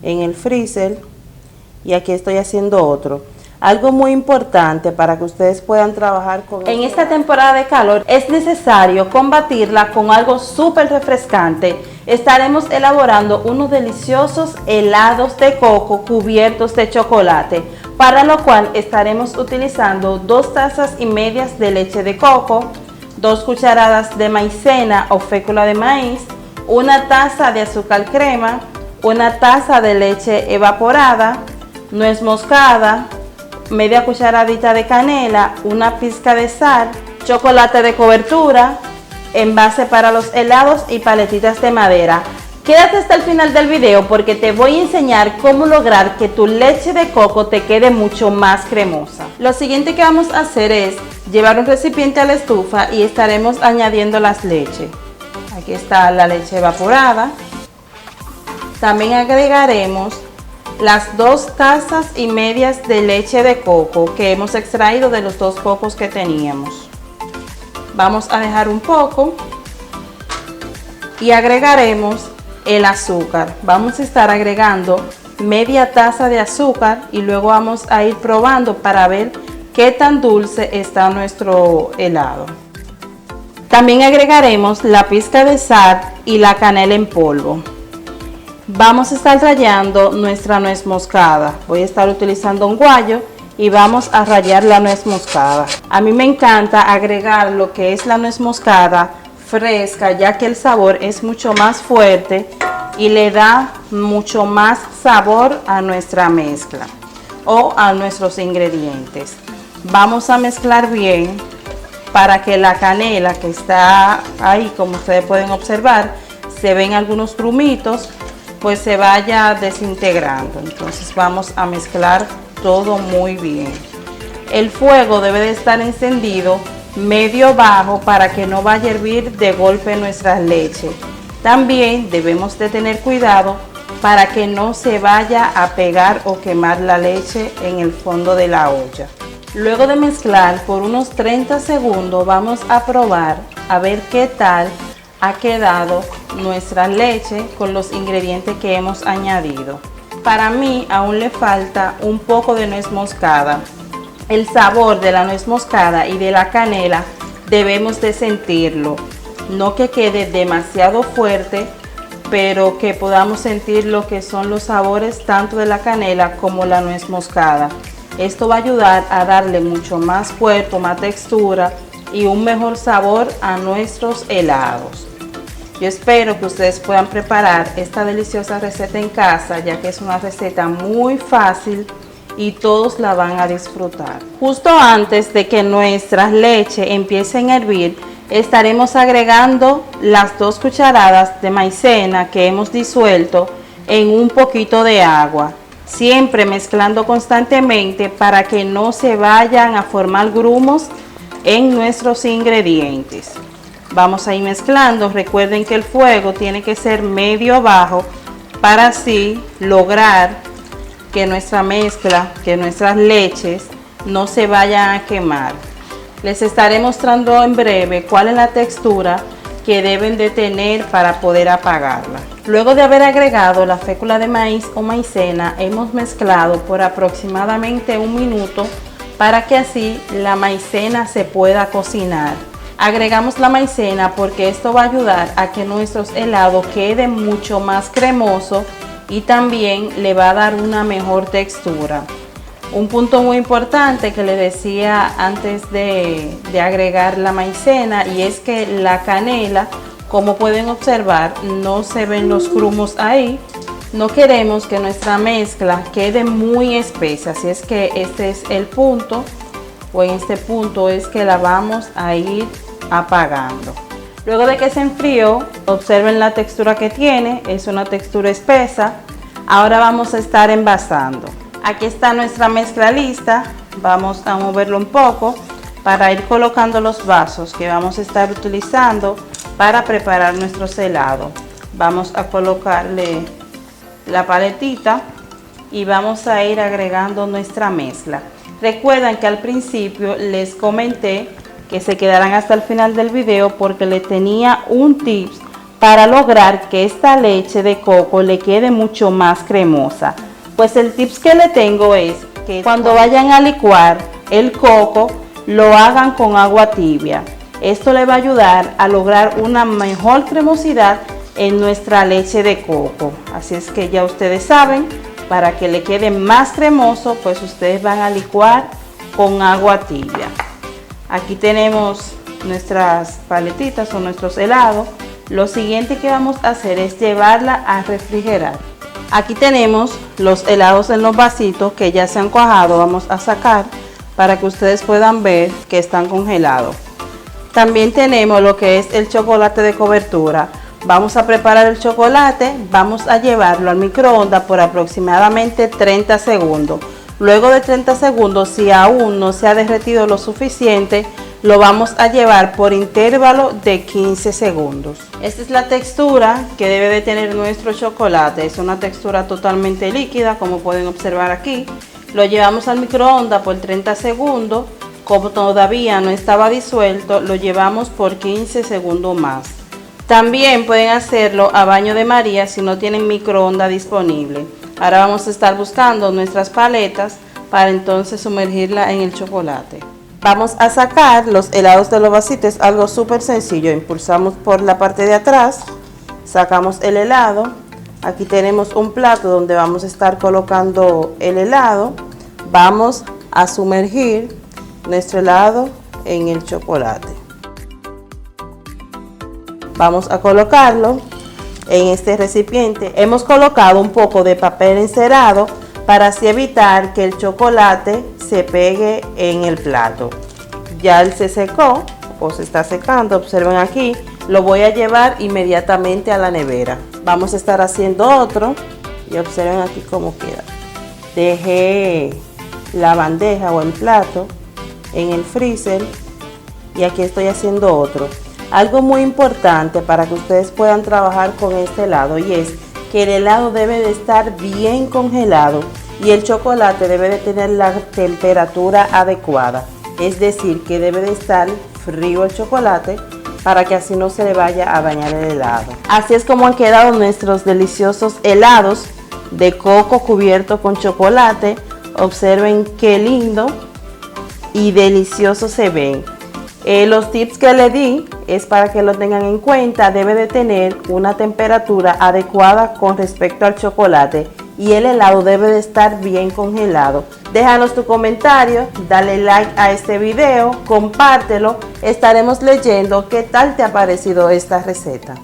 en el freezer y aquí estoy haciendo otro. Algo muy importante para que ustedes puedan trabajar con en esta temporada de calor es necesario combatirla con algo súper refrescante. Estaremos elaborando unos deliciosos helados de coco cubiertos de chocolate, para lo cual estaremos utilizando 2 tazas y medias de leche de coco, 2 cucharadas de maicena o fécula de maíz, 1 taza de azúcar crema, 1 taza de leche evaporada, nuez moscada, media cucharadita de canela, 1 pizca de sal, chocolate de cobertura, envase para los helados y paletitas de madera. Quédate hasta el final del video porque te voy a enseñar cómo lograr que tu leche de coco te quede mucho más cremosa. Lo siguiente que vamos a hacer es llevar un recipiente a la estufa y estaremos añadiendo las leches. Aquí está la leche evaporada. También agregaremos las 2 tazas y medias de leche de coco que hemos extraído de los 2 cocos que teníamos. Vamos a dejar un poco y agregaremos el azúcar. Vamos a estar agregando media taza de azúcar y luego vamos a ir probando para ver qué tan dulce está nuestro helado. También agregaremos la pizca de sal y la canela en polvo. Vamos a estar rallando nuestra nuez moscada. Voy a estar utilizando un guayo y vamos a rallar la nuez moscada. A mí me encanta agregar lo que es la nuez moscada fresca, ya que el sabor es mucho más fuerte y le da mucho más sabor a nuestra mezcla o a nuestros ingredientes. Vamos a mezclar bien para que la canela que está ahí, como ustedes pueden observar, se ven algunos grumitos, pues se vaya desintegrando. Entonces vamos a mezclar todo muy bien. El fuego debe de estar encendido medio bajo para que no vaya a hervir de golpe nuestra leche. También debemos de tener cuidado para que no se vaya a pegar o quemar la leche en el fondo de la olla. Luego de mezclar por unos 30 segundos vamos a probar a ver qué tal ha quedado nuestra leche con los ingredientes que hemos añadido. Para mí aún le falta un poco de nuez moscada. El sabor de la nuez moscada y de la canela debemos de sentirlo, no que quede demasiado fuerte, pero que podamos sentir lo que son los sabores tanto de la canela como la nuez moscada. Esto va a ayudar a darle mucho más cuerpo, más textura y un mejor sabor a nuestros helados. Yo espero que ustedes puedan preparar esta deliciosa receta en casa, ya que es una receta muy fácil y todos la van a disfrutar. Justo antes de que nuestras leches empiecen a hervir, estaremos agregando las 2 cucharadas de maicena que hemos disuelto en un poquito de agua, siempre mezclando constantemente para que no se vayan a formar grumos en nuestros ingredientes. Vamos a ir mezclando. Recuerden que el fuego tiene que ser medio bajo para así lograr que nuestra mezcla, que nuestras leches no se vayan a quemar. Les estaré mostrando en breve cuál es la textura que deben de tener para poder apagarla. Luego de haber agregado la fécula de maíz o maicena, hemos mezclado por aproximadamente 1 minuto para que así la maicena se pueda cocinar. Agregamos la maicena porque esto va a ayudar a que nuestros helados queden mucho más cremosos y también le va a dar una mejor textura. Un punto muy importante que les decía antes de agregar la maicena, y es que la canela, como pueden observar, no se ven los grumos ahí. No queremos que nuestra mezcla quede muy espesa, así es que este es el punto, o en este punto es que la vamos a ir apagando. Luego de que se enfrió, observen la textura que tiene, es una textura espesa. Ahora vamos a estar envasando. Aquí está nuestra mezcla lista. Vamos a moverlo un poco para ir colocando los vasos que vamos a estar utilizando para preparar nuestros helados. Vamos a colocarle la paletita y vamos a ir agregando nuestra mezcla. Recuerden que al principio les comenté que se quedaran hasta el final del video porque le tenía un tips para lograr que esta leche de coco le quede mucho más cremosa. Pues el tips que le tengo es que cuando vayan a licuar el coco, lo hagan con agua tibia. Esto le va a ayudar a lograr una mejor cremosidad en nuestra leche de coco. Así es que ya ustedes saben, para que le quede más cremoso, pues ustedes van a licuar con agua tibia. Aquí tenemos nuestras paletitas o nuestros helados. Lo siguiente que vamos a hacer es llevarla a refrigerar. Aquí tenemos los helados en los vasitos que ya se han cuajado. Vamos a sacar para que ustedes puedan ver que están congelados. También tenemos lo que es el chocolate de cobertura. Vamos a preparar el chocolate, vamos a llevarlo al microondas por aproximadamente 30 segundos. Luego de 30 segundos, si aún no se ha derretido lo suficiente, lo vamos a llevar por intervalo de 15 segundos. Esta es la textura que debe de tener nuestro chocolate. Es una textura totalmente líquida, como pueden observar aquí. Lo llevamos al microondas por 30 segundos. Como todavía no estaba disuelto, lo llevamos por 15 segundos más. También pueden hacerlo a baño de María si no tienen microondas disponible. Ahora vamos a estar buscando nuestras paletas para entonces sumergirla en el chocolate. Vamos a sacar los helados de los vasitos, es algo súper sencillo. Impulsamos por la parte de atrás, sacamos el helado. Aquí tenemos un plato donde vamos a estar colocando el helado. Vamos a sumergir nuestro helado en el chocolate. Vamos a colocarlo en este recipiente. Hemos colocado un poco de papel encerado para así evitar que el chocolate se pegue en el plato. Ya él se secó o se está secando, observen aquí. Lo voy a llevar inmediatamente a la nevera. Vamos a estar haciendo otro y observen aquí cómo queda. Dejé la bandeja o el plato en el freezer y aquí estoy haciendo otro. Algo muy importante para que ustedes puedan trabajar con este helado y es que el helado debe de estar bien congelado y el chocolate debe de tener la temperatura adecuada, es decir, que debe de estar frío el chocolate para que así no se le vaya a dañar el helado. Así es como han quedado nuestros deliciosos helados de coco cubierto con chocolate. Observen qué lindo y delicioso se ven. Los tips que le di es para que lo tengan en cuenta. Debe de tener una temperatura adecuada con respecto al chocolate y el helado debe de estar bien congelado. Déjanos tu comentario, dale like a este video, compártelo. Estaremos leyendo qué tal te ha parecido esta receta.